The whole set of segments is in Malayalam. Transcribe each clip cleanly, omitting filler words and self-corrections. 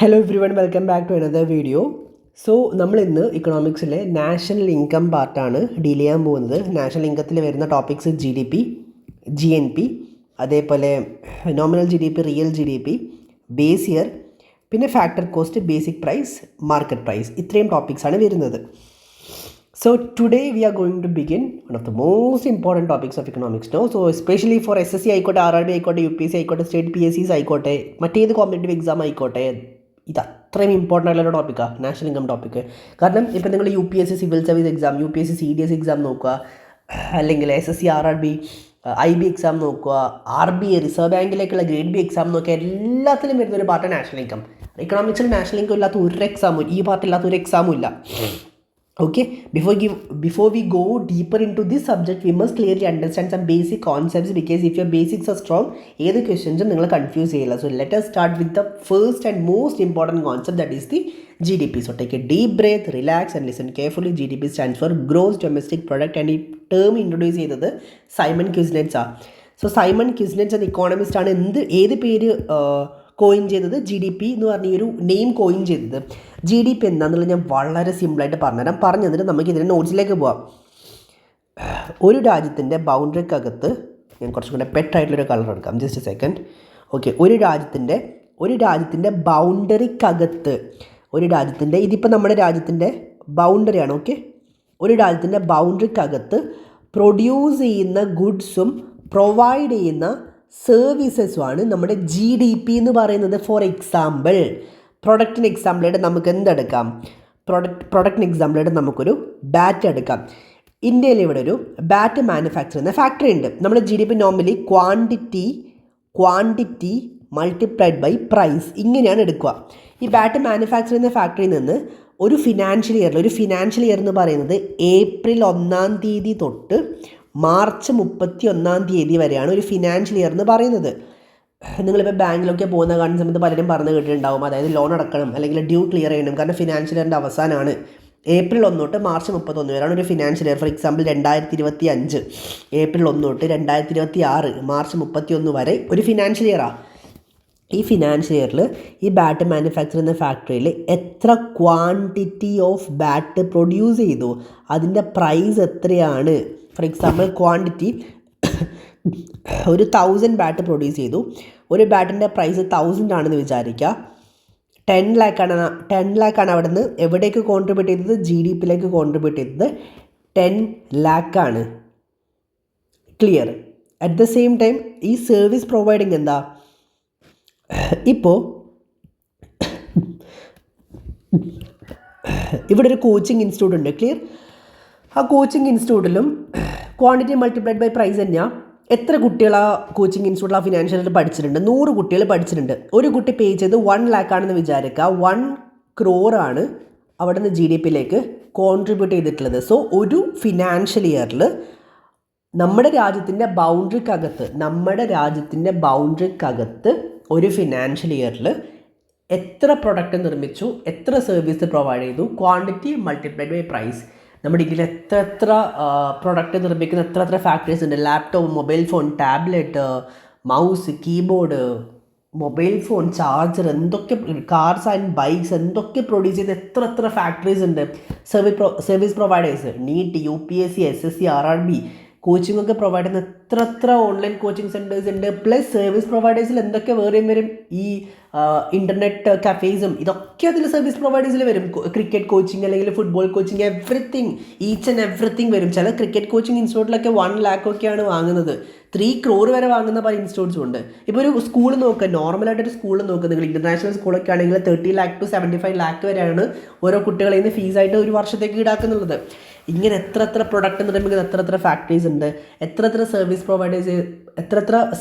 Hello everyone, welcome back to another video. So നമ്മൾ ഇന്ന് ഇക്കണോമിക്സിലെ നാഷണൽ ഇൻകം പാർട്ടാണ് ഡീൽ ചെയ്യാൻ പോകുന്നത്. നാഷണൽ ഇൻകത്തിൽ വരുന്ന ടോപ്പിക്സ് GDP, GNP, അതേപോലെ nominal GDP, real GDP, base year, പിന്നെ factor cost, basic price, market price, ഇത്രയും ടോപ്പിക്സാണ് വരുന്നത്. So today we are going to begin one of the most important topics of economics now. So especially for SSC ആയിക്കോട്ടെ, RRB ആയിക്കോട്ടെ, UPSC ആയിക്കോട്ടെ, സ്റ്റേറ്റ് PSCs ആയിക്കോട്ടെ, മറ്റേത് കോമ്പറ്റേറ്റീവ് എക്സാം ആയിക്കോട്ടെ, ഇത് അത്രയും ഇമ്പോർട്ടൻ്റ് ആയിട്ടുള്ള ടോപ്പിക്കാണ് നാഷണൽ ഇൻകം ടോപ്പിക്ക്. കാരണം ഇപ്പോൾ നിങ്ങൾ UPSC civil service exam, UPSC CDS exam നോക്കുക, അല്ലെങ്കിൽ SSC RRB IB എക്സാം നോക്കുക, RBI റിസർവ് ബാങ്കിലേക്കുള്ള ഗ്രേഡ് B എക്സാം നോക്കുക, എല്ലാത്തിലും വരുന്നൊരു പാർട്ടാണ് നാഷണൽ ഇൻകം. ഇക്കണോമിക്സിൽ നാഷണൽ ഇൻകം ഇല്ലാത്ത ഒരു എക്സാമും, ഈ പാർട്ടില്ലാത്ത ഒരു എക്സാമും ഇല്ല. Okay, before we go deeper into this subject, we must clearly understand some basic concepts, because if your basics are strong, ഏത് ക്വസ്റ്റ്യൻസും നിങ്ങൾ കൺഫ്യൂസ് ചെയ്യില്ല. So let us start with the first and most important concept, that is the GDP. So take a deep breath, relax and listen carefully. GDP stands for Gross Domestic Product, and ഈ ടേം ഇൻട്രൊഡ്യൂസ് ചെയ്തത് സൈമൺ ക്യുസ്നെറ്റ്സ് ആണ്. സോ സൈമൺ ക്യുസ്നെറ്റ്സ് എന്ന ഇക്കോണമിസ്റ്റ് ആണ് ഏത് പേര് കോയിൻ ചെയ്തത്? GDP എന്ന് പറഞ്ഞ ഒരു നെയിം കോയിൻ ചെയ്തത്. GDP എന്താണെന്നുള്ളത് ഞാൻ വളരെ സിമ്പിളായിട്ട് പറഞ്ഞുതരാം. പറഞ്ഞു തന്നിട്ട് നമുക്ക് ഇതിൻ്റെ നോട്ട്സിലേക്ക് പോവാം. ഒരു രാജ്യത്തിൻ്റെ ബൗണ്ടറിക്കകത്ത്, ഞാൻ കുറച്ചും കൂടെ പെട്ടായിട്ടുള്ളൊരു കളർ എടുക്കാം, ജസ്റ്റ് സെക്കൻഡ്. ഓക്കെ, ഒരു രാജ്യത്തിൻ്റെ ബൗണ്ടറിക്കകത്ത്, ഇതിപ്പോൾ നമ്മുടെ രാജ്യത്തിൻ്റെ ബൗണ്ടറിയാണ്. ഓക്കെ, ഒരു രാജ്യത്തിൻ്റെ ബൗണ്ടറിക്കകത്ത് പ്രൊഡ്യൂസ് ചെയ്യുന്ന ഗുഡ്സും പ്രൊവൈഡ് ചെയ്യുന്ന സർവീസസുമാണ് നമ്മുടെ GDP എന്ന് പറയുന്നത്. ഫോർ എക്സാമ്പിൾ, പ്രൊഡക്റ്റിന് എക്സാമ്പിളായിട്ട് നമുക്ക് എന്തെടുക്കാം? പ്രൊഡക്റ്റിന് എക്സാമ്പിളായിട്ട് നമുക്കൊരു ബാറ്റ് എടുക്കാം. ഇന്ത്യയിൽ ഇവിടെ ഒരു ബാറ്റ് മാനുഫാക്ചർ ചെയ്യുന്ന ഫാക്ടറി ഉണ്ട്. നമ്മുടെ GDP normally quantity multiplied by price, ഇങ്ങനെയാണ് എടുക്കുക. ഈ ബാറ്റ് മാനുഫാക്ചർ ചെയ്യുന്ന ഫാക്ടറിയിൽ നിന്ന് ഒരു ഫിനാൻഷ്യൽ ഇയർ എന്ന് പറയുന്നത് ഏപ്രിൽ 1 തീയതി തൊട്ട് മാർച്ച് 31 വരെയാണ് ഒരു ഫിനാൻഷ്യൽ ഇയർ എന്ന് പറയുന്നത്. നിങ്ങളിപ്പോൾ ബാങ്കിലൊക്കെ പോകുന്ന കാണുന്ന സമയത്ത് പലരും പറഞ്ഞു കേട്ടിട്ടുണ്ടാവും, അതായത് ലോൺ അടക്കണം അല്ലെങ്കിൽ ഡ്യൂ ക്ലിയർ ചെയ്യണം, കാരണം ഫിനാൻഷ്യൽ ഇയറിൻ്റെ അവസാനമാണ്. ഏപ്രിൽ 1 തൊട്ട് മാർച്ച് 31 വരെയാണ് ഒരു financial year. For example 2025 April 1 തൊട്ട് 2026 മാർച്ച് 31 വരെ ഒരു ഫിനാൻഷ്യൽ ഇയറാണ്. ഈ ഫിനാൻഷ്യൽ ഇയറിൽ ഈ ബാറ്റ് മാനുഫാക്ചർ ചെയ്യുന്ന ഫാക്ടറിയിൽ എത്ര ക്വാണ്ടിറ്റി ഓഫ് ബാറ്റ് പ്രൊഡ്യൂസ് ചെയ്തു, അതിൻ്റെ പ്രൈസ് എത്രയാണ്? ഫോർ എക്സാമ്പിൾ ക്വാണ്ടിറ്റി ഒരു 1000 ബാറ്റ് പ്രൊഡ്യൂസ് ചെയ്തു. ഒരു ബാറ്റിൻ്റെ പ്രൈസ് 1000 ആണെന്ന് വിചാരിക്കുക. 10 ലാക്കാണ് അവിടെ നിന്ന് എവിടേക്ക് കോൺട്രിബ്യൂട്ട് ചെയ്തത്? GDPയിലേക്ക് കോൺട്രിബ്യൂട്ട് ചെയ്തത് 10 ലാക്കാണ്. Clear? At the same time ഈ സർവീസ് പ്രൊവൈഡിങ് എന്താ? ഇപ്പോൾ ഇവിടെ ഒരു കോച്ചിങ് ഇൻസ്റ്റിറ്റ്യൂട്ട് ഉണ്ട്. ക്ലിയർ? ആ കോച്ചിങ് ഇൻസ്റ്റിറ്റ്യൂട്ടിലും ക്വാണ്ടിറ്റി മൾട്ടിപ്ലൈഡ് ബൈ പ്രൈസ് തന്നെയാണ്. എത്ര കുട്ടികൾ ആ കോച്ചിങ് ഇൻസ്റ്റിറ്റ്യൂട്ടിൽ ആ ഫിനാൻഷ്യൽ പഠിച്ചിട്ടുണ്ട്? 100 കുട്ടികൾ പഠിച്ചിട്ടുണ്ട്. ഒരു കുട്ടി പേ ചെയ്ത് 1 ലാക്കാണെന്ന് വിചാരിക്കുക. 1 crore ആണ് അവിടെ നിന്ന് GDPയിലേക്ക് കോൺട്രിബ്യൂട്ട് ചെയ്തിട്ടുള്ളത്. സോ ഒരു ഫിനാൻഷ്യൽ ഇയറിൽ നമ്മുടെ രാജ്യത്തിൻ്റെ ബൗണ്ടറിക്കകത്ത് ഒരു ഫിനാൻഷ്യൽ ഇയറിൽ എത്ര പ്രൊഡക്റ്റ് നിർമ്മിച്ചു, എത്ര സർവീസ് പ്രൊവൈഡ് ചെയ്തു, ക്വാണ്ടിറ്റി മൾട്ടിപ്ലൈഡ് ബൈ പ്രൈസ്. നമ്മുടെ ഇന്ത്യയിൽ എത്ര പ്രൊഡക്റ്റ് നിർമ്മിക്കുന്ന എത്ര ഫാക്ടറീസ് ഉണ്ട്? Laptop, mobile phone, tablet, mouse, keyboard, mobile phone, charger, എന്തൊക്കെ കാർസ് ആൻഡ് ബൈക്സ് എന്തൊക്കെ പ്രൊഡ്യൂസ് ചെയ്ത് എത്ര ഫാക്ടറീസ് ഉണ്ട്? Service providers, NEET, UPSC, SSC, RRB coaching ഒക്കെ പ്രൊവൈഡ് ചെയ്യുന്ന എത്ര ഓൺലൈൻ കോച്ചിങ് സെൻറ്റേഴ്സ് ഉണ്ട്. പ്ലസ് സർവീസ് പ്രൊവൈഡേഴ്സിൽ എന്തൊക്കെ വേറെയും വരും? ഈ ഇൻ്റർനെറ്റ് കഫേസും ഇതൊക്കെ അതിൽ സർവീസ് പ്രൊവൈഡേഴ്സിൽ വരും. ക്രിക്കറ്റ് കോച്ചിങ് അല്ലെങ്കിൽ football coaching, each and everything വരും. ചില ക്രിക്കറ്റ് കോച്ചിങ് ഇൻസ്റ്റിറ്റ്യൂട്ടിലൊക്കെ 1 ലാക്കൊക്കെയാണ് വാങ്ങുന്നത്. 3 crore വരെ വാങ്ങുന്ന പല ഇൻസ്റ്റിറ്റ്യൂട്ട്സും ഉണ്ട്. ഇപ്പോൾ ഒരു സ്കൂൾ നോക്കുക, നോർമലായിട്ടൊരു സ്കൂൾ നോക്കുക, നിങ്ങൾ ഇൻ്റർനാഷണൽ സ്കൂളൊക്കെ ആണെങ്കിൽ 30 lakh to 75 lakh വരെയാണ് ഓരോ കുട്ടികളിൽ നിന്ന് ഫീസായിട്ട് ഒരു വർഷത്തേക്ക് ഈടാക്കുന്നുള്ളത്. ഇങ്ങനെ എത്ര പ്രൊഡക്റ്റ് നിർമ്മിക്കുന്ന എത്ര ഫാക്ടറീസ് ഉണ്ട്, എത്ര സർവീസ്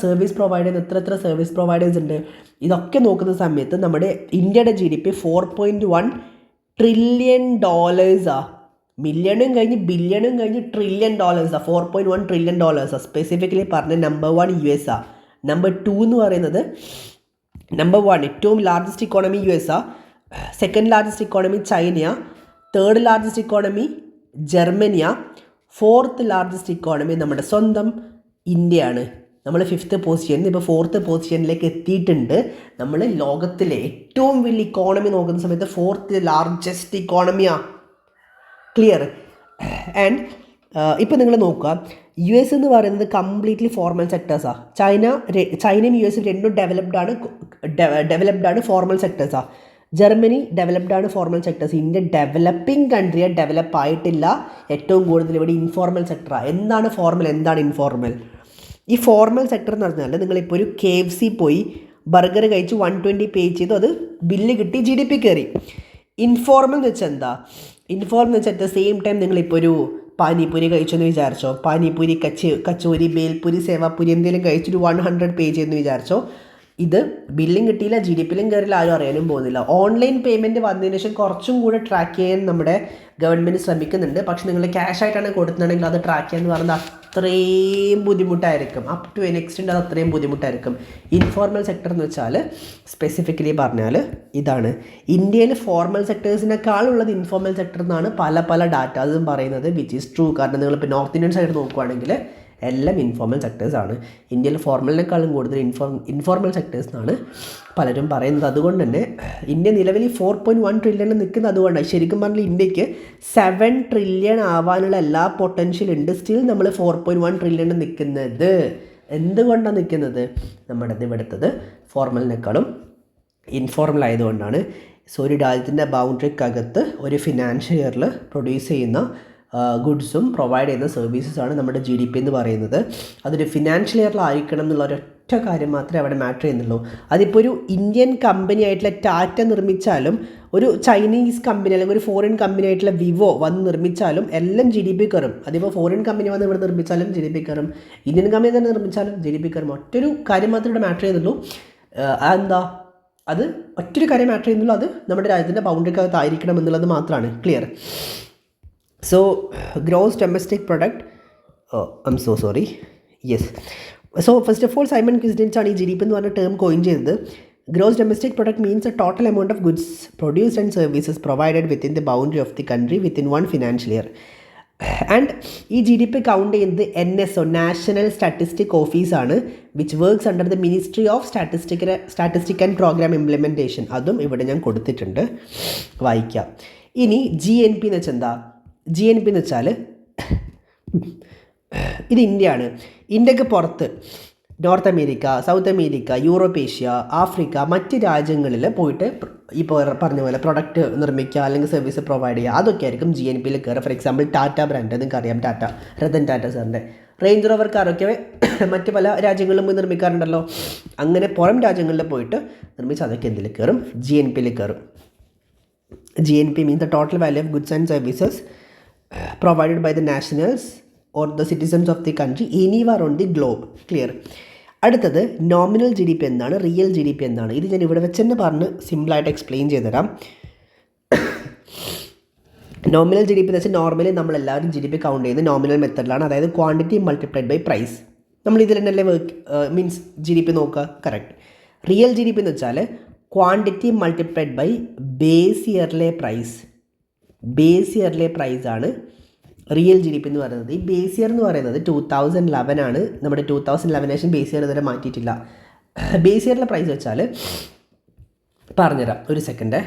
പ്രൊവൈഡേഴ്സ് ഉണ്ട്. ഇതൊക്കെ നോക്കുന്ന സമയത്ത് നമ്മുടെ ഇന്ത്യയുടെ GDP $4.1 trillion മില്യണും കഴിഞ്ഞ് ബില്യണും കഴിഞ്ഞ് $1 trillion. $4.1 trillion സ്പെസിഫിക്കലി പറഞ്ഞ നമ്പർ 1 US ആണ്. നമ്പർ 2 എന്ന് പറയുന്നത് നമ്പർ 1 ഏറ്റവും ലാർജസ്റ്റ് ഇക്കോണമി US ആണ്. സെക്കൻഡ് ലാർജസ്റ്റ് ഇക്കോണമി ചൈനയാണ്. തേർഡ് ലാർജസ്റ്റ് ഇക്കോണമി ജർമ്മനിയാണ്. 4th ലാർജസ്റ്റ് ഇക്കോണമി നമ്മുടെ സ്വന്തം ഇന്ത്യയാണ്. നമ്മൾ 5th പൊസിഷനിൽ ഇപ്പോൾ 4th പൊസിഷനിലേക്ക് എത്തിയിട്ടുണ്ട്. നമ്മൾ ലോകത്തിലെ ഏറ്റവും വലിയ ഇക്കോണമി നോക്കുന്ന സമയത്ത് 4th ലാർജസ്റ്റ് ഇക്കോണമിയാണ്. ക്ലിയർ? ആൻഡ് ഇപ്പോൾ നിങ്ങൾ നോക്കുക, US എന്ന് പറയുന്നത് കംപ്ലീറ്റ്ലി ഫോർമൽ സെക്ടേഴ്സാണ്. ചൈനയും US രണ്ടും ഡെവലപ്ഡ് ആണ് ഫോർമൽ സെക്ടേഴ്സാണ്. ജർമ്മനി ഡെവലപ്ഡ് ആണ് ഫോർമൽ സെക്ടേഴ്സ്. ഇന്ത്യ ഡെവലപ്പിംഗ് കൺട്രിയാണ്, ഡെവലപ്പ് ആയിട്ടില്ല. ഏറ്റവും കൂടുതൽ ഇവിടെ ഇൻഫോർമൽ സെക്ടറാണ്. എന്താണ് ഫോർമൽ, എന്താണ് ഇൻഫോർമൽ? ഈ ഫോർമൽ സെക്ടർ എന്ന് പറഞ്ഞാൽ നിങ്ങളിപ്പോൾ ഒരു KFC പോയി ബർഗർ കഴിച്ച് 120 പേ ചെയ്തു, അത് ബില്ല് കിട്ടി, GDP കയറി. ഇൻഫോർമൽ എന്ന് വെച്ചാൽ എന്താ? ഇൻഫോർമൽ എന്ന് വെച്ചാൽ അറ്റ് ദ സെയിം ടൈം നിങ്ങളിപ്പോൾ ഒരു പാനിപൂരി കഴിച്ചെന്ന് വിചാരിച്ചോ, പാനിപൂരി, കച്ചോരി, ബേൽപൂരി, സേവാപൂരി എന്തെങ്കിലും കഴിച്ചൊരു 100 പേ ചെയ്തെന്ന് വിചാരിച്ചോ, ഇത് ബില്ലും കിട്ടിയില്ല, GDPയിലും കയറില്ല, ആരും അറിയാനും പോകുന്നില്ല. ഓൺലൈൻ പേയ്മെൻറ്റ് വന്നതിന് ശേഷം കുറച്ചും കൂടെ ട്രാക്ക് ചെയ്യാൻ നമ്മുടെ ഗവൺമെൻറ് ശ്രമിക്കുന്നുണ്ട്. പക്ഷേ നിങ്ങൾ ക്യാഷ് ആയിട്ടാണ് കൊടുത്തിട്ടുണ്ടെങ്കിൽ അത് ട്രാക്ക് ചെയ്യാന്ന് പറയുന്നത് അത്രയും ബുദ്ധിമുട്ടായിരിക്കും. അപ് ടു എൻ എക്സ്റ്റെൻറ്റ് അത് അത്രയും ബുദ്ധിമുട്ടായിരിക്കും. ഇൻഫോർമൽ സെക്ടർ എന്ന് വെച്ചാൽ സ്പെസിഫിക്കലി പറഞ്ഞാൽ ഇതാണ്. ഇന്ത്യയിൽ ഫോർമൽ സെക്ടേഴ്സിനേക്കാളുള്ളത് ഇൻഫോർമൽ സെക്ടർ എന്നാണ് പല ഡാറ്റാസും പറയുന്നത്, വിച്ച് ഈസ് ട്രൂ. കാരണം നിങ്ങളിപ്പോൾ നോർത്ത് ഇന്ത്യൻ സൈഡ് നോക്കുകയാണെങ്കിൽ എല്ലാം ഇൻഫോർമൽ സെക്ടേഴ്സാണ്. ഇന്ത്യയിൽ ഫോർമലിനേക്കാളും കൂടുതൽ ഇൻഫോർമൽ സെക്ടേഴ്സ് എന്നാണ് പലരും പറയുന്നത്. അതുകൊണ്ട് തന്നെ ഇന്ത്യ നിലവിൽ 4.1 ട്രില്യൺ നിൽക്കുന്നത് അതുകൊണ്ടാണ്. ശരിക്കും പറഞ്ഞാൽ ഇന്ത്യക്ക് 7 ട്രില്യൺ ആവാനുള്ള എല്ലാ പൊട്ടൻഷ്യൽ ഉണ്ട്. സ്റ്റിൽ നമ്മൾ 4.1 ട്രില്യൺ നിൽക്കുന്നത്. എന്തുകൊണ്ടാണ് നിൽക്കുന്നത്? നമ്മുടെ ഇവിടുത്തത് ഫോർമലിനേക്കാളും ഇൻഫോർമൽ ആയതുകൊണ്ടാണ്. സോ ഒരു രാജ്യത്തിൻ്റെ ബൗണ്ടറിക്കകത്ത് ഒരു ഫിനാൻഷ്യൽ ഇയറിൽ പ്രൊഡ്യൂസ് ചെയ്യുന്ന ഗുഡ്സും പ്രൊവൈഡ് ചെയ്യുന്ന സർവീസസാണ് നമ്മുടെ GDP എന്ന് പറയുന്നത്. അതൊരു ഫിനാൻഷ്യൽ ഇയറിലായിരിക്കണം എന്നുള്ള ഒരൊറ്റ കാര്യം മാത്രമേ അവിടെ മാറ്റർ ചെയ്യുന്നുള്ളൂ. അതിപ്പോൾ ഒരു ഇന്ത്യൻ കമ്പനി ആയിട്ടുള്ള ടാറ്റ നിർമ്മിച്ചാലും, ഒരു ചൈനീസ് കമ്പനി അല്ലെങ്കിൽ ഒരു ഫോറിൻ കമ്പനി ആയിട്ടുള്ള വിവോ വന്ന് നിർമ്മിച്ചാലും എല്ലാം GDP കയറും. അതിപ്പോൾ ഫോറിൻ കമ്പനി വന്ന് ഇവിടെ നിർമ്മിച്ചാലും GDP കയറും, ഇന്ത്യൻ കമ്പനി തന്നെ നിർമ്മിച്ചാലും GDP കയറും. ഒറ്റൊരു കാര്യം മാത്രമേ ഇവിടെ മാറ്റർ ചെയ്യുന്നുള്ളൂ. എന്താ അത്? ഒറ്റൊരു കാര്യം മാറ്റർ ചെയ്യുന്നുള്ളൂ, അത് നമ്മുടെ രാജ്യത്തിൻ്റെ ബൗണ്ടറിക്കകത്തായിരിക്കണം എന്നുള്ളത് മാത്രമാണ്. Clear? So gross domestic product, I'm so sorry, yes. So first of all, Simon Kuznets ആണ് ഈ GDP എന്ന് പറഞ്ഞ ടേം കോയിൻ ചെയ്തത്. Gross domestic product means a total amount of goods produced and services provided within the boundary of the country within 1 financial year. And ഈ GDP കൗണ്ട് ചെയ്യുന്നത് NSO, നാഷണൽ സ്റ്റാറ്റിസ്റ്റിക് ഓഫീസാണ്, which works under the ministry of statistic and programme implementation. അതും ഇവിടെ ഞാൻ കൊടുത്തിട്ടുണ്ട്, വായിക്കാം. ഇനി GNP എന്ന് വെച്ചാൽ എന്താ? GNP എന്ന് വെച്ചാൽ ഇത് ഇന്ത്യയാണ്. ഇന്ത്യക്ക് പുറത്ത് North America, South America, Europe, Asia, Africa, മറ്റ് രാജ്യങ്ങളിൽ പോയിട്ട് ഇപ്പോൾ പറഞ്ഞ പോലെ പ്രൊഡക്റ്റ് നിർമ്മിക്കുക അല്ലെങ്കിൽ സർവീസ് പ്രൊവൈഡ് ചെയ്യുക, അതൊക്കെ ആയിരിക്കും GNPയിൽ കയറുക. ഫോർ എക്സാമ്പിൾ ടാറ്റ ബ്രാൻഡ്, നിങ്ങൾക്ക് അറിയാം, രതൻ ടാറ്റ സാറിൻ്റെ റേഞ്ച് റോവർ കാറൊക്കെ മറ്റ് പല രാജ്യങ്ങളിലും പോയി നിർമ്മിക്കാറുണ്ടല്ലോ. അങ്ങനെ പുറം രാജ്യങ്ങളിൽ പോയിട്ട് നിർമ്മിച്ച് അതൊക്കെ എന്തിൽ കയറും? GNPയിൽ കയറും. GNP means the total value of goods and services provided by the nationals or the citizens of the country anywhere on the globe. Clear? അടുത്തത് നോമിനൽ GDP എന്താണ്, റിയൽ GDP എന്താണ്? ഇത് ഞാൻ ഇവിടെ വെച്ച് തന്നെ പറഞ്ഞ് സിമ്പിളായിട്ട് എക്സ്പ്ലെയിൻ ചെയ്തുതരാം. നോമിനൽ GDP എന്ന് വെച്ചാൽ നോർമലി നമ്മളെല്ലാവരും GDP കൗണ്ട് ചെയ്യുന്നത് നോമിനൽ മെത്തഡിലാണ്, അതായത് ക്വാണ്ടിറ്റി മൾട്ടിപ്ലൈഡ് ബൈ പ്രൈസ്. നമ്മൾ ഇതിൽ തന്നെയല്ലേ മീൻസ് GDP നോക്കുക, കറക്റ്റ്. റിയൽ GDP എന്ന് വെച്ചാൽ ക്വാണ്ടിറ്റി മൾട്ടിപ്ലൈഡ് ബൈ ബേസ് ഇയറിലെ പ്രൈസ്. ബേസ് ഇയറിലെ പ്രൈസാണ് റിയൽ GDP എന്ന് പറയുന്നത്. ഈ ബേസ് ഇയർ എന്ന് പറയുന്നത് 2011 ആണ്. നമ്മുടെ 2011 ശേഷം ബേസ് ഇയർ ഇതുവരെ മാറ്റിയിട്ടില്ല. ബേസ് ഇയറിലെ പ്രൈസ് വെച്ചാൽ പറഞ്ഞുതരാം, ഒരു second,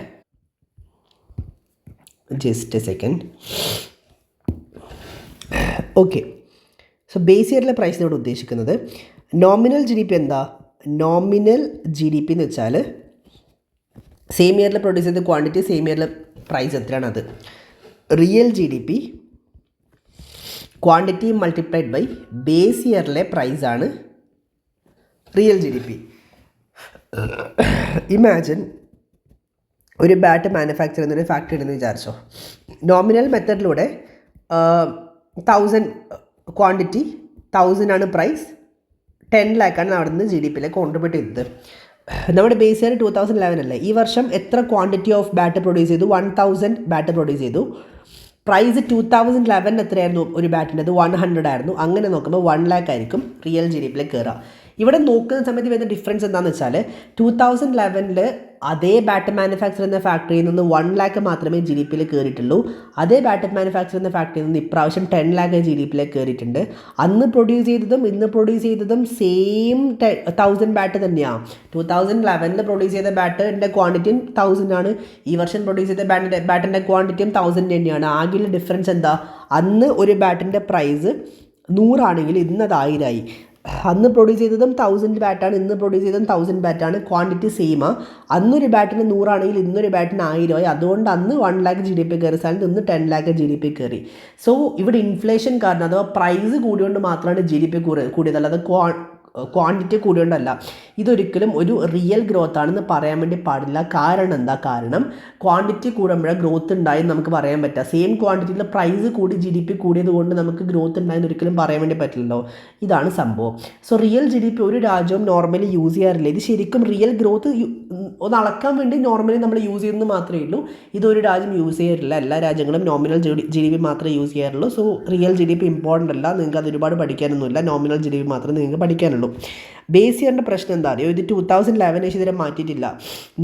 just a second. Okay, so base ഇയറിലെ പ്രൈസ് ഇവിടെ ഉദ്ദേശിക്കുന്നത്. നോമിനൽ GDP എന്താ? നോമിനൽ GDP എന്ന് വെച്ചാൽ സെയിം ഇയറിൽ പ്രൊഡ്യൂസ് ചെയ്ത ക്വാണ്ടിറ്റി, സെയിം ഇയറിൽ പ്രൈസ് എത്രയാണ് അത്. Real GDP quantity multiplied by base ഇയറിലെ പ്രൈസാണ് റിയൽ GDP. ഇമാജിൻ ഒരു ബാറ്റ് മാനുഫാക്ചർ ചെയ്യുന്നൊരു ഫാക്ടറി ഉണ്ടെന്ന് വിചാരിച്ചോ. നോമിനൽ മെത്തഡിലൂടെ 1000 ക്വാണ്ടിറ്റി, 1000 ആണ് പ്രൈസ്, 10 ലാഖാണ് അവിടെ നിന്ന് GDPയിലേക്ക് കോൺട്രിബ്യൂട്ട് ചെയ്തത്. നമ്മുടെ ബേസ് ഇയർ 2011 അല്ലേ. ഈ വർഷം എത്ര ക്വാണ്ടിറ്റി ഓഫ് ബാറ്റ് പ്രൊഡ്യൂസ് ചെയ്തു? 1000 ബാറ്റ് പ്രൊഡ്യൂസ് ചെയ്തു. പ്രൈസ് 2011 എത്രയായിരുന്നു ഒരു ബാറ്റിൻ്റെ? അത് 100 ആയിരുന്നു. അങ്ങനെ നോക്കുമ്പോൾ 1 ലാഖ് ആയിരിക്കും റിയൽ GDPയിലേക്ക് കയറുക. ഇവിടെ നോക്കുന്ന സമയത്ത് വരുന്ന ഡിഫറൻസ് എന്താണെന്ന് വെച്ചാൽ 2011 അതേ ബാറ്റർ മാനുഫാക്ചർ എന്ന ഫാക്ടറിയിൽ നിന്ന് 1 lakh മാത്രമേ ജി ഡി പിയിൽ കയറിയിട്ടുള്ളൂ. അതേ ബാറ്റർ മാനുഫാക്ചർ എന്ന ഫാക്ടറിയിൽ നിന്ന് ഇപ്രാവശ്യം 10 lakh ജി ഡി പിയിലേക്ക് കയറിയിട്ടുണ്ട്. അന്ന് പ്രൊഡ്യൂസ് ചെയ്തതും ഇന്ന് പ്രൊഡ്യൂസ് ചെയ്തതും സെയിം 1000 ബാറ്റ് തന്നെയാണ്. 2011 പ്രൊഡ്യൂസ് ചെയ്ത ബാറ്ററിൻ്റെ ക്വാണ്ടിറ്റിയും 1000 ആണ്. ഈ വർഷം പ്രൊഡ്യൂസ് ചെയ്ത ബാറ്റിൻ്റെ ക്വാണ്ടിറ്റിയും 1000 തന്നെയാണ്. ആകെയുള്ള ഡിഫറൻസ് എന്താ? അന്ന് ഒരു ബാറ്റിൻ്റെ പ്രൈസ് 100 ആണെങ്കിൽ ഇന്ന് അത് 1000 ആയി. അന്ന് പ്രൊഡ്യൂസ് ചെയ്തതും 1000 ബാറ്റാണ്, ഇന്ന് പ്രൊഡ്യൂസ് ചെയ്തതും 1000 ബാറ്റാണ്. ക്വാണ്ടിറ്റി സെയിമാണ്. അന്നൊരു ബാറ്റിന് 100 ആണെങ്കിൽ ഇന്നൊരു ബാറ്റിന് 1000 ആയി. അതുകൊണ്ട് അന്ന് 1 lakh ജി ഡി പി കയറി സ്ഥലത്ത് ഇന്ന് 10 lakh ജി ഡി പി കയറി. സോ ഇവിടെ ഇൻഫ്ലേഷൻ കാരണം അഥവാ പ്രൈസ് കൂടിയോണ്ട് മാത്രമാണ് ജി ഡി പി കൂടിയതല്ല, അത് ക്വാണ്ടിറ്റി കൂടിയോണ്ടല്ല. ഇതൊരിക്കലും ഒരു റിയൽ ഗ്രോത്ത് ആണെന്ന് പറയാൻ വേണ്ടി പാടില്ല. കാരണം എന്താ? കാരണം ക്വാണ്ടിറ്റി കൂടുമ്പോഴേ ഗ്രോത്ത് ഉണ്ടായെന്ന് നമുക്ക് പറയാൻ പറ്റുക. സെയിം ക്വാണ്ടിറ്റിയിൽ പ്രൈസ് കൂടി ജി ഡി പി കൂടിയത് കൊണ്ട് നമുക്ക് ഗ്രോത്ത് ഉണ്ടായെന്ന് ഒരിക്കലും പറയാൻ വേണ്ടി പറ്റില്ലല്ലോ. ഇതാണ് സംഭവം. So real G D P ഒരു രാജ്യവും നോർമലി യൂസ് ചെയ്യാറില്ല. ഇത് ശരിക്കും റിയൽ ഗ്രോത്ത് ഒന്ന് അളക്കാൻ വേണ്ടി നോർമലി നമ്മൾ യൂസ് ചെയ്യുന്നത് മാത്രമേ ഉള്ളൂ. ഇതൊരു രാജ്യം യൂസ് ചെയ്യാറില്ല. എല്ലാ രാജ്യങ്ങളും നോമിനൽ ജി ഡി പി മാത്രമേ യൂസ് ചെയ്യാറുള്ളൂ. So real G D P important അല്ല. നിങ്ങൾക്ക് അത് ഒരുപാട് പഠിക്കാനൊന്നുമില്ല. നോമിനൽ ജി ഡി പി മാത്രമേ നിങ്ങൾക്ക് പഠിക്കാനുള്ളൂ. ബേസ് ഇയറിൻ്റെ പ്രശ്നം എന്താ അറിയോ? ഇത് 2011 ഇതുവരെ മാറ്റിയിട്ടില്ല.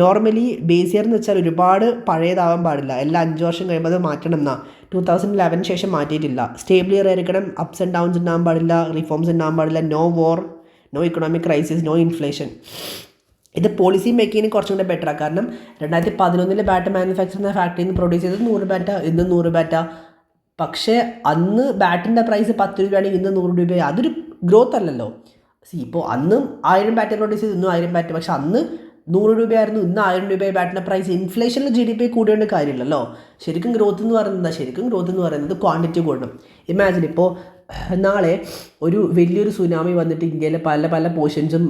നോർമലി ബേസ് ഇയർ എന്ന് വെച്ചാൽ ഒരുപാട് പഴയതാവാൻ പാടില്ല. എല്ലാ 5 വർഷം കഴിയുമ്പോൾ അത് മാറ്റണം എന്നാ. 2011 ശേഷം മാറ്റിയിട്ടില്ല. സ്റ്റേബിൾ ഇയർ ആയിരിക്കണം. അപ്സ് ആൻഡ് ഡൗൺസ് ഉണ്ടാകാൻ പാടില്ല. റിഫോംസ് ഉണ്ടാകാൻ പാടില്ല. No war, no economic crisis, no inflation. ഇത് പോളിസി മേക്കിങ്ങിന് കുറച്ചും കൂടെ ബെറ്ററാണ്. കാരണം 2011 ബാറ്റ് മാനുഫാക്ചർ എന്ന ഫാക്ടറിയിൽ നിന്ന് പ്രൊഡ്യൂസ് ചെയ്തത് 100 ബാറ്റ, ഇന്ന് 100 ബാറ്റ. പക്ഷേ അന്ന് ബാറ്റിൻ്റെ പ്രൈസ് 10 രൂപയാണെങ്കിൽ ഇന്ന് 100 രൂപ. അതൊരു ഗ്രോത്ത് അല്ലല്ലോ. ഇപ്പോൾ അന്ന് 1000 ബാറ്റ് പ്രൊഡ്യൂസ് ചെയ്ത് ഇന്നും 1000 ബാറ്റ്. പക്ഷെ അന്ന് 100 രൂപയായിരുന്നു, ഇന്ന് 1000 രൂപയായി ബാറ്റിൻ്റെ പ്രൈസ്. ഇൻഫ്ലേഷനിൽ ജി ഡി പി കൂടിയോണ്ട് കാര്യമില്ലല്ലോ. ശരിക്കും ഗ്രോത്ത് എന്ന് പറയുന്നത് ശരിക്കും ഗ്രോത്ത് എന്ന് പറയുന്നത് ക്വാണ്ടിറ്റി കൂടണം. ഇമാജിൻ ഇപ്പോൾ നാളെ ഒരു വലിയൊരു സുനാമി വന്നിട്ട് ഇന്ത്യയിലെ പല പല പോർഷൻസും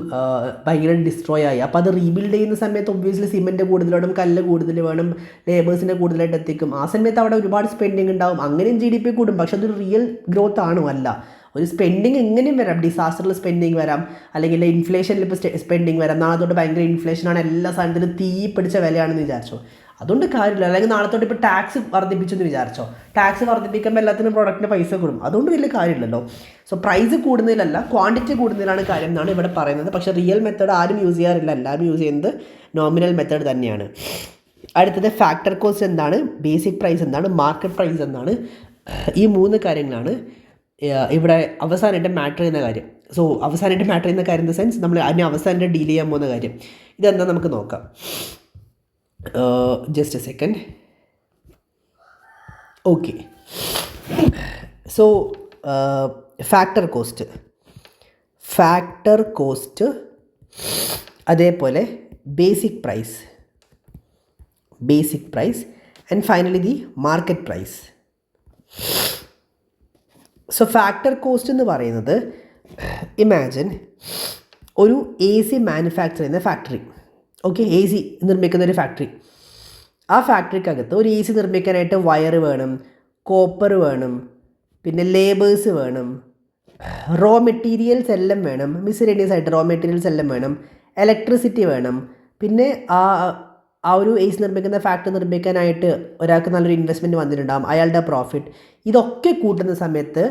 ഭയങ്കര ഡിസ്ട്രോയ് ആയി. അപ്പോൾ അത് റീബിൽഡ് ചെയ്യുന്ന സമയത്ത് ഒബ്വിയസ്ലി സിമെൻറ്റ് കൂടുതൽ വേണം, കല്ല് കൂടുതൽ വേണം, ലേബേഴ്സിനെ കൂടുതലായിട്ട് എത്തിക്കും. ആ സമയത്ത് അവിടെ ഒരുപാട് സ്പെൻഡിങ് ഉണ്ടാവും. അങ്ങനെയും ജി ഡി പി കൂടും. പക്ഷെ അതൊരു റിയൽ ഗ്രോത്ത് ആണോ? അല്ല. ഒരു സ്പെൻഡിങ് എങ്ങനെയും വരാം. ഡിസാസ്റ്ററിൽ സ്പെൻഡിങ് വരാം, അല്ലെങ്കിൽ ഇൻഫ്ലേഷനിൽ ഇപ്പോൾ സ്പെൻഡിങ് വരാം. നാളെ തൊട്ട് ഭയങ്കര ഇൻഫ്ലേഷനാണ്, എല്ലാ സാധനത്തിലും തീ പിടിച്ച വിലയാണെന്ന് വിചാരിച്ചോ. അതുകൊണ്ട് കാര്യമില്ല. അല്ലെങ്കിൽ നാളെ തൊട്ട് ഇപ്പോൾ ടാക്സ് വർദ്ധിപ്പിച്ചെന്ന് വിചാരിച്ചോ. ടാക്സ് വർദ്ധിപ്പിക്കുമ്പോൾ എല്ലാത്തിനും പ്രോഡക്റ്റിന് പൈസ കൂടും. അതുകൊണ്ട് വലിയ കാര്യമില്ലല്ലോ. സോ പ്രൈസ് കൂടുന്നതിലല്ല, ക്വാണ്ടിറ്റി കൂടുന്നതിലാണ് കാര്യം എന്നാണ് ഇവിടെ പറയുന്നത്. പക്ഷേ റിയൽ മെത്തേഡ് ആരും യൂസ് ചെയ്യാറില്ല. എല്ലാവരും യൂസ് ചെയ്യുന്നത് നോമിനൽ മെത്തേഡ് തന്നെയാണ്. അടുത്തത് ഫാക്ടർ കോസ്റ്റ് എന്താണ്, ബേസിക് പ്രൈസ് എന്താണ്, മാർക്കറ്റ് പ്രൈസ് എന്താണ്. ഈ 3 കാര്യങ്ങളാണ് ഇവിടെ അവസാനമായിട്ട് മാറ്റർ ചെയ്യുന്ന കാര്യം. സോ അവസാനമായിട്ട് മാറ്റർ ചെയ്യുന്ന കാര്യം ഇൻ ദ സെൻസ് നമ്മൾ അതിനെ അവസാനമായിട്ട് ഡീൽ ചെയ്യാൻ പോകുന്ന കാര്യം. ഇതെന്താ നമുക്ക് നോക്കാം. Just a second. Okay. So factor cost, അതേപോലെ basic price and finally the market price. So factor cost എന്ന് പറയുന്നത്, ഇമാജിൻ ഒരു എ സി മാനുഫാക്ചർ ചെയ്യുന്ന ഫാക്ടറി. ഓക്കെ, എ സി നിർമ്മിക്കുന്ന ഒരു ഫാക്ടറി. ആ ഫാക്ടറിക്കകത്ത് ഒരു എ സി നിർമ്മിക്കാനായിട്ട് വയർ വേണം, കോപ്പർ വേണം, പിന്നെ ലേബേഴ്സ് വേണം, റോ മെറ്റീരിയൽസ് എല്ലാം വേണം, മിസ്സലേനിയസ് ആയിട്ട് റോ മെറ്റീരിയൽസ് എല്ലാം വേണം, ഇലക്ട്രിസിറ്റി വേണം. പിന്നെ ആ ഒരു എ സി നിർമ്മിക്കുന്ന ഫാക്ടറി നിർമ്മിക്കാനായിട്ട് ഒരാൾക്ക് നല്ലൊരു ഇൻവെസ്റ്റ്മെൻറ്റ് വന്നിട്ടുണ്ടാകും, അയാളുടെ പ്രോഫിറ്റ്. ഇതൊക്കെ കൂട്ടുന്ന സമയത്ത്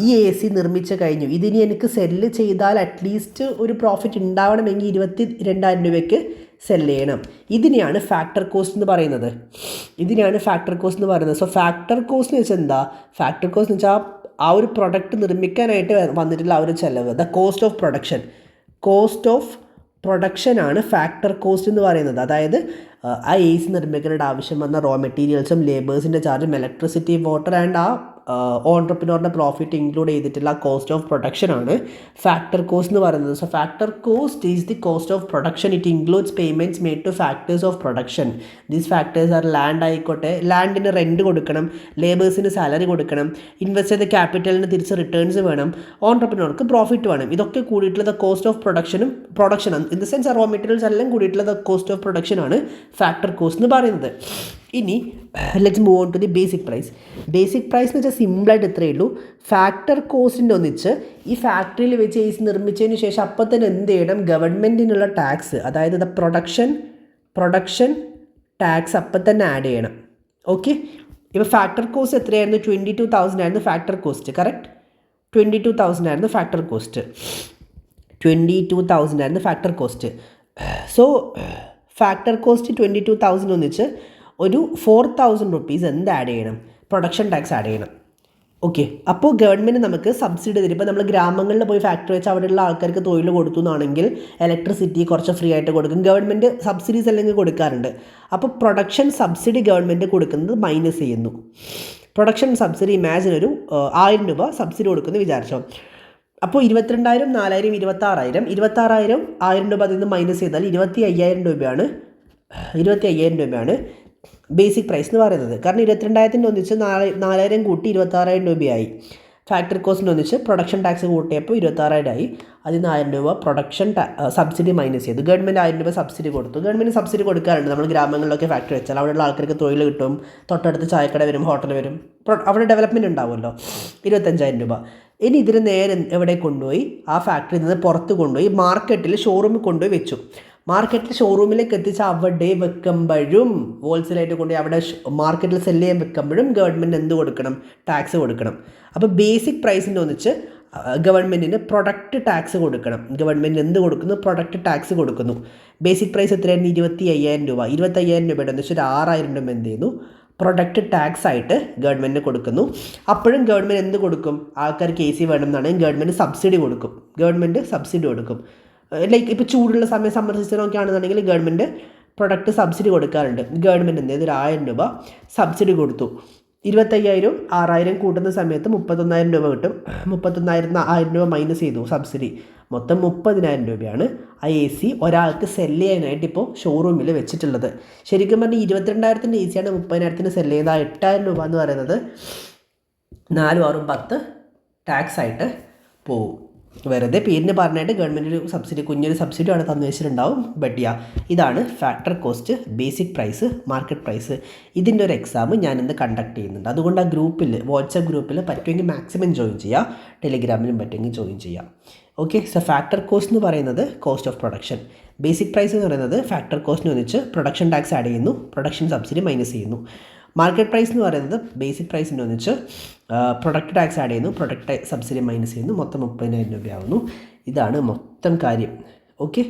ഈ എ സി നിർമ്മിച്ച് കഴിഞ്ഞു, ഇതിനി എനിക്ക് സെല്ല് ചെയ്താൽ അറ്റ്ലീസ്റ്റ് ഒരു പ്രോഫിറ്റ് ഉണ്ടാവണമെങ്കിൽ 22,000 രൂപയ്ക്ക് സെല്ല് ചെയ്യണം. ഇതിനെയാണ് ഫാക്ടർ കോസ്റ്റ് എന്ന് പറയുന്നത്. സോ ഫാക്ടർ കോസ്റ്റ് എന്ന് വെച്ചാൽ എന്താ? ഫാക്ടർ കോസ്റ്റ് എന്ന് വെച്ചാൽ ആ ഒരു പ്രൊഡക്റ്റ് നിർമ്മിക്കാനായിട്ട് വന്നിട്ടുള്ള ആ ഒരു ചിലവ്, ദ കോസ്റ്റ് ഓഫ് പ്രൊഡക്ഷനാണ് ഫാക്ടർ കോസ്റ്റ് എന്ന് പറയുന്നത്. അതായത് ആ എ സി നിർമ്മിക്കാനായിട്ട് ആവശ്യം വന്ന റോ മെറ്റീരിയൽസും ലേബേഴ്സിൻ്റെ ചാർജും ഇലക്ട്രിസിറ്റി, വാട്ടർ ആൻഡ് ആ ഓൺട്രപ്രനോറിൻ്റെ പ്രോഫിറ്റ് ഇൻക്ലൂഡ് ചെയ്തിട്ടുള്ള കോസ്റ്റ് ഓഫ് പ്രൊഡക്ഷനാണ് ഫാക്ടർ കോസ്റ്റ് എന്ന് പറയുന്നത്. So factor cost is the cost of production. It includes payments made to factors of production. These factors R land ആയിക്കോട്ടെ, ലാൻഡിന് റെൻറ്റ് കൊടുക്കണം, ലേബേഴ്സിന് സാലറി കൊടുക്കണം, ഇൻവെസ്റ്റ് ചെയ്ത ക്യാപിറ്റലിന് തിരിച്ച് റിട്ടേൺസ് വേണം, ഓൺട്രപ്രനോർക്ക് പ്രോഫിറ്റ് വേണം. ഇതൊക്കെ കൂടിയിട്ടുള്ള the cost of production in the sense raw materials എല്ലാം കൂടിയിട്ടുള്ള ദ കോസ്റ്റ് ഓഫ് പ്രൊഡക്ഷനാണ് ഫാക്ടർ കോസ്റ്റ് എന്ന് പറയുന്നത്. ഇനി let's move on to the basic price എന്ന് വെച്ചാൽ സിമ്പിളായിട്ട് ഇത്രയേ ഉള്ളൂ. ഫാക്ടർ കോസ്റ്റിൻ്റെ ഒന്നിച്ച് ഈ ഫാക്ടറിയിൽ വെച്ച് എ സി നിർമ്മിച്ചതിന് ശേഷം അപ്പം തന്നെ എന്ത് ചെയ്യണം? ഗവൺമെൻറ്റിനുള്ള ടാക്സ്, അതായത് ദ പ്രൊഡക്ഷൻ ടാക്സ് അപ്പം തന്നെ ആഡ് ചെയ്യണം. ഓക്കെ, ഇപ്പോൾ ഫാക്ടർ കോസ്റ്റ് എത്രയായിരുന്നു? 22,000 ആയിരുന്നു ഫാക്ടർ കോസ്റ്റ്. കറക്റ്റ്, 22,000 ആയിരുന്നു ഫാക്ടർ കോസ്റ്റ്. 22,000 ആയിരുന്നു factor cost. So factor cost 22,000 ഒന്നിച്ച് ഒരു 4,000 റുപ്പീസ് എന്ത് ആഡ് ചെയ്യണം? പ്രൊഡക്ഷൻ ടാക്സ് ആഡ് ചെയ്യണം. ഓക്കെ, അപ്പോൾ ഗവൺമെൻറ് നമുക്ക് സബ്സിഡി തരും. ഇപ്പോൾ നമ്മൾ ഗ്രാമങ്ങളിൽ പോയി ഫാക്ടറി വെച്ച് അവിടെയുള്ള ആൾക്കാർക്ക് തൊഴിൽ കൊടുത്തു എന്നാണെങ്കിൽ ഇലക്ട്രിസിറ്റി കുറച്ച് ഫ്രീ ആയിട്ട് കൊടുക്കും. ഗവൺമെൻറ് സബ്സിഡീസ് അല്ലെങ്കിൽ കൊടുക്കാറുണ്ട്. അപ്പോൾ പ്രൊഡക്ഷൻ സബ്സിഡി ഗവൺമെൻറ് കൊടുക്കുന്നത് മൈനസ് ചെയ്യുന്നു. പ്രൊഡക്ഷൻ സബ്സിഡി ഇമാജിൻ ഒരു 1000 രൂപ സബ്സിഡി കൊടുക്കുന്നു വിചാരിച്ചോ. അപ്പോൾ 22,000, 4,000, 26,000. 26,000 1000 രൂപ അതിൽ നിന്ന് മൈനസ് ചെയ്താൽ 25,000 രൂപയാണ് ബേസിക് പ്രൈസ് എന്ന് പറയുന്നത്. കാരണം 22,000 ഒന്നിച്ച് 4,000 കൂട്ടി 26,000 രൂപയായി. ഫാക്ടറി കോസ്റ്റിന് ഒന്നിച്ച് പ്രൊഡക്ഷൻ ടാക്സ് കൂട്ടിയപ്പോൾ 26,000 ആയി. അതിൽ നിന്ന് 1,000 രൂപ പ്രൊഡക്ഷൻ സബ്സിഡി മൈനസ് ചെയ്തു. ഗവൺമെൻറ് 1,000 രൂപ സബ്സിഡി കൊടുത്തു. ഗവൺമെൻറ് സബ്സിഡി കൊടുക്കാറുണ്ട്. നമ്മൾ ഗ്രാമങ്ങളിലൊക്കെ ഫാക്ടറി വെച്ചാൽ അവിടെയുള്ള ആൾക്കാർക്ക് തൊഴിൽ കിട്ടും. തൊട്ടടുത്ത് ചായക്കട വരും, ഹോട്ടൽ വരും, അവിടെ ഡെവലപ്മെൻറ്റ് ഉണ്ടാവുമല്ലോ. 25,000 രൂപ. ഇനി ഇതിന് നേരെ എവിടെ കൊണ്ടുപോയി? ആ ഫാക്ടറിയിൽ നിന്ന് പുറത്ത് കൊണ്ടുപോയി മാർക്കറ്റിൽ ഷോറൂമിൽ കൊണ്ടുപോയി വെച്ചു. മാർക്കറ്റിൽ ഷോറൂമിലേക്ക് എത്തിച്ച് അവിടെ വെക്കുമ്പോഴും ഹോൾസെയിലായിട്ട് കൊണ്ടുപോയി അവിടെ മാർക്കറ്റിൽ സെല്ല് ചെയ്യാൻ വെക്കുമ്പോഴും ഗവൺമെൻറ് എന്ത് കൊടുക്കണം? ടാക്സ് കൊടുക്കണം. അപ്പോൾ ബേസിക് പ്രൈസിൻ്റെ ഒന്നിച്ച് ഗവൺമെൻറ്റിന് പ്രൊഡക്റ്റ് ടാക്സ് കൊടുക്കണം. ഗവൺമെൻറ് എന്ത് കൊടുക്കുന്നു? പ്രൊഡക്റ്റ് ടാക്സ് കൊടുക്കുന്നു. ബേസിക് പ്രൈസ് എത്രയായിരുന്നു? 25,000 രൂപ. 25,000 രൂപയുടെ ഒന്നിച്ച് ഒരു 6,000 രൂപ എന്ത് ചെയ്യുന്നു? പ്രൊഡക്റ്റ് ടാക്സ് ആയിട്ട് ഗവൺമെൻറ്റിന് കൊടുക്കുന്നു. അപ്പോഴും ഗവൺമെൻറ് എന്ത് കൊടുക്കും? ആൾക്കാർക്ക് AC വേണം എന്നാണെങ്കിൽ ഗവൺമെൻറ് സബ്സിഡി കൊടുക്കും. ലൈക്ക് ഇപ്പോൾ ചൂടുള്ള സമയം സമ്മർ സീസണൊക്കെ ആണെന്നുണ്ടെങ്കിൽ ഗവൺമെൻറ് പ്രൊഡക്റ്റ് സബ്സിഡി കൊടുക്കാറുണ്ട്. ഗവൺമെൻറ് എന്ത് ചെയ്തു? 1,000 രൂപ സബ്സിഡി കൊടുത്തു. 25,000 6,000 കൂട്ടുന്ന സമയത്ത് 31,000 രൂപ കിട്ടും. 31,000 1,000 രൂപ മൈനസ് ചെയ്തു സബ്സിഡി. മൊത്തം 30,000 രൂപയാണ് AC ഒരാൾക്ക് സെല്ല് ചെയ്യാനായിട്ട് ഇപ്പോൾ ഷോറൂമിൽ വെച്ചിട്ടുള്ളത്. ശരിക്കും പറഞ്ഞാൽ 22,000 AC 30,000 സെല്ല് ചെയ്ത 8,000 രൂപ എന്ന് പറയുന്നത് 4, 6, 10 ടാക്സ് ആയിട്ട് പോവും. വെറുതെ പേരിന് പറഞ്ഞായിട്ട് ഗവൺമെൻറ് ഒരു സബ്സിഡി, കുഞ്ഞൊരു സബ്സിഡി അവിടെ തന്നു വെച്ചിട്ടുണ്ടാവും. ബട്ട് ഇതാണ് factor cost, basic price, market price. ഇതിൻ്റെ ഒരു എക്സാം ഞാനിന്ന് കണ്ടക്ട് ചെയ്യുന്നുണ്ട്. അതുകൊണ്ട് ആ ഗ്രൂപ്പിൽ, വാട്സപ്പ് ഗ്രൂപ്പിൽ പറ്റുമെങ്കിൽ മാക്സിമം ജോയിൻ ചെയ്യുക. ടെലിഗ്രാമിലും പറ്റുമെങ്കിൽ ജോയിൻ ചെയ്യാം. ഓക്കെ, സോ ഫാക്ടർ കോസ്റ്റ് എന്ന് പറയുന്നത് cost of production. Basic price എന്ന് പറയുന്നത് ഫാക്ടർ കോസ്റ്റിന് ഒന്നിച്ച് പ്രൊഡക്ഷൻ ടാക്സ് ആഡ് ചെയ്യുന്നു, പ്രൊഡക്ഷൻ സബ്സിഡി മൈനസ് ചെയ്യുന്നു. മാർക്കറ്റ് പ്രൈസ് എന്ന് പറയുന്നത് ബേസിക് പ്രൈസിന് ഒന്നിച്ച് പ്രൊഡക്റ്റ് ടാക്സ് ആഡ് ചെയ്യുന്നു, പ്രൊഡക്റ്റ് സബ്സിഡി മൈനസ് ചെയ്യുന്നു. മൊത്തം 30,000 രൂപയാവുന്നു. ഇതാണ് മൊത്തം കാര്യം. Okay,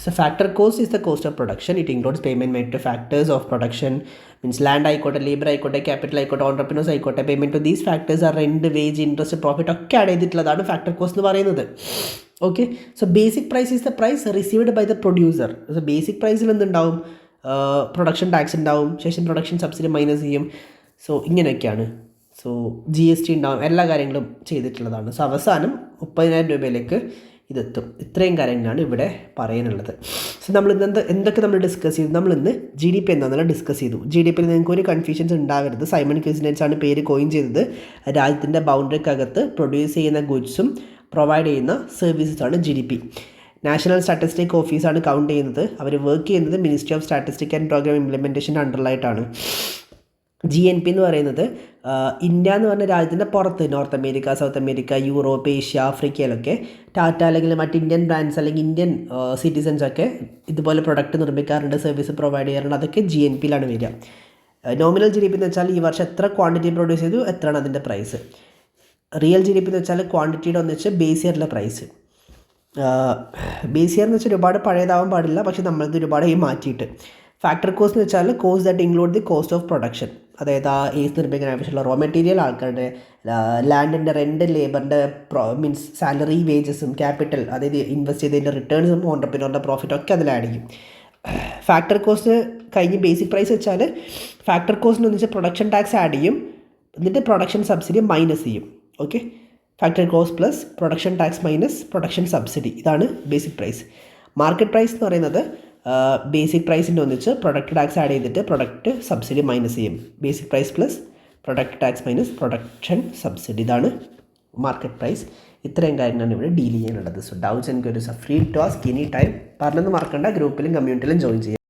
so factor cost is the cost of production. It includes payment made to factors of production. Means land ആയിക്കോട്ടെ, ലേബർ ആയിക്കോട്ടെ, ക്യാപിറ്റൽ ആയിക്കോട്ടെ, ഓൺട്രപ്രനേഴ്സ് ആയിക്കോട്ടെ. Payment to these factors are rent, wage, interest, profit ഒക്കെ ആഡ് ചെയ്തിട്ടുള്ളതാണ് ഫാക്ടർ കോസ്റ്റ് എന്ന് പറയുന്നത്. Okay, so basic price is the price received by the producer. So basic പ്രൈസിൽ എന്തുണ്ടാവും? പ്രൊഡക്ഷൻ ടാക്സ് ഉണ്ടാവും, ശേഷം പ്രൊഡക്ഷൻ സബ്സിഡി മൈനസ് ചെയ്യും. സോ ഇങ്ങനെയൊക്കെയാണ്. സോ GST ഉണ്ടാവും, എല്ലാ കാര്യങ്ങളും ചെയ്തിട്ടുള്ളതാണ്. സോ അവസാനം 30,000 രൂപയിലേക്ക് ഇതെത്തും. ഇത്രയും കാര്യങ്ങളാണ് ഇവിടെ പറയാനുള്ളത്. സോ നമ്മൾ ഇന്ന് എന്തൊക്കെ നമ്മൾ ഡിസ്കസ് ചെയ്തു? നമ്മളിന്ന് GDP എന്താണെന്നുള്ള ഡിസ്കസ് ചെയ്തു. GDP നിങ്ങൾക്ക് ഒരു കൺഫ്യൂഷൻസ് ഉണ്ടാവരുത്. സൈമൺ ക്വിസിനൻസ് ആണ് പേര് കോയിൻ ചെയ്തത്. രാജ്യത്തിൻ്റെ ബൗണ്ടറിക്കകത്ത് പ്രൊഡ്യൂസ് ചെയ്യുന്ന ഗുഡ്സും പ്രൊവൈഡ് ചെയ്യുന്ന സർവീസസാണ് GDP. നാഷണൽ സ്റ്റാറ്റിസ്റ്റിക് ഓഫീസാണ് കൗണ്ട് ചെയ്യുന്നത്. അവർ വർക്ക് ചെയ്യുന്നത് ministry of statistic and programme ഇംപ്ലിമെൻറ്റേഷൻ്റെ അണ്ടറിലായിട്ടാണ്. GNP എന്ന് പറയുന്നത് ഇന്ത്യ എന്ന് പറഞ്ഞ രാജ്യത്തിൻ്റെ പുറത്ത്, North America, South America, Europe, Asia, ആഫ്രിക്കയിലൊക്കെ ടാറ്റ അല്ലെങ്കിൽ മറ്റ് ഇന്ത്യൻ ബ്രാൻഡ്സ് അല്ലെങ്കിൽ ഇന്ത്യൻ സിറ്റിസൻസൊക്കെ ഇതുപോലെ പ്രൊഡക്റ്റ് നിർമ്മിക്കാറുണ്ട്, സർവീസ് പ്രൊവൈഡ് ചെയ്യാറുണ്ട്. അതൊക്കെ GNPയിലാണ് വരിക. നോമിനൽ GDP എന്ന് വെച്ചാൽ ഈ വർഷം എത്ര ക്വാണ്ടിറ്റി പ്രൊഡ്യൂസ് ചെയ്തു, എത്രയാണ് അതിൻ്റെ പ്രൈസ്. റിയൽ GDP എന്ന് വെച്ചാൽ ക്വാണ്ടിറ്റിയുടെ ഒന്നിച്ച് ബേസ് ഇയറിലെ പ്രൈസ്. ബേസ് ഇയർ എന്ന് വെച്ചാൽ ഒരുപാട് പഴയതാവാൻ പാടില്ല, പക്ഷേ നമ്മളത് ഒരുപാടായി മാറ്റിയിട്ട്. ഫാക്ടർ കോസ്റ്റ് എന്ന് വെച്ചാൽ cost that include the cost of production. അതായത് ആ ഏസ് നിർമ്മിക്കാൻ ആവശ്യമുള്ള റോ മെറ്റീരിയൽ, ആൾക്കാരുടെ ലാൻഡിൻ്റെ റെൻറ്റ്, ലേബറിൻ്റെ മീൻസ് സാലറി, വേജസും, ക്യാപിറ്റൽ, അതായത് ഇൻവെസ്റ്റ് ചെയ്തതിൻ്റെ റിട്ടേൺസും, ഓൺട്രപ്രനറിൻ്റെ പ്രോഫിറ്റ് ഒക്കെ അതിൽ ആഡ് ചെയ്യും. ഫാക്ടർ കോസ്റ്റ് കഴിഞ്ഞ് ബേസിക് പ്രൈസ് വെച്ചാൽ ഫാക്ടർ കോസ്റ്റിന് ഒന്നിച്ച് പ്രൊഡക്ഷൻ ടാക്സ് ആഡ് ചെയ്യും, എന്നിട്ട് പ്രൊഡക്ഷൻ സബ്സിഡി മൈനസ് ചെയ്യും. Okay, factory cost plus production tax minus production subsidy. ഇതാണ് ബേസിക് പ്രൈസ്. മാർക്കറ്റ് പ്രൈസ് എന്ന് പറയുന്നത് ബേസിക് പ്രൈസിൻ്റെ ഒന്നിച്ച് പ്രൊഡക്റ്റ് ടാക്സ് ആഡ് ചെയ്തിട്ട് പ്രൊഡക്റ്റ് സബ്സിഡി മൈനസ് ചെയ്യും. Basic price plus product tax minus production subsidy. ഇതാണ് മാർക്കറ്റ് പ്രൈസ്. ഇത്രയും കാര്യങ്ങളാണ് ഇവിടെ ഡീൽ ചെയ്യാനുള്ളത്. So doubts and queries are free to ask any time. പറഞ്ഞെന്ന് മറക്കണ്ട, ഗ്രൂപ്പിലും കമ്മ്യൂണിറ്റിയിലും ജോയിൻ ചെയ്യുക.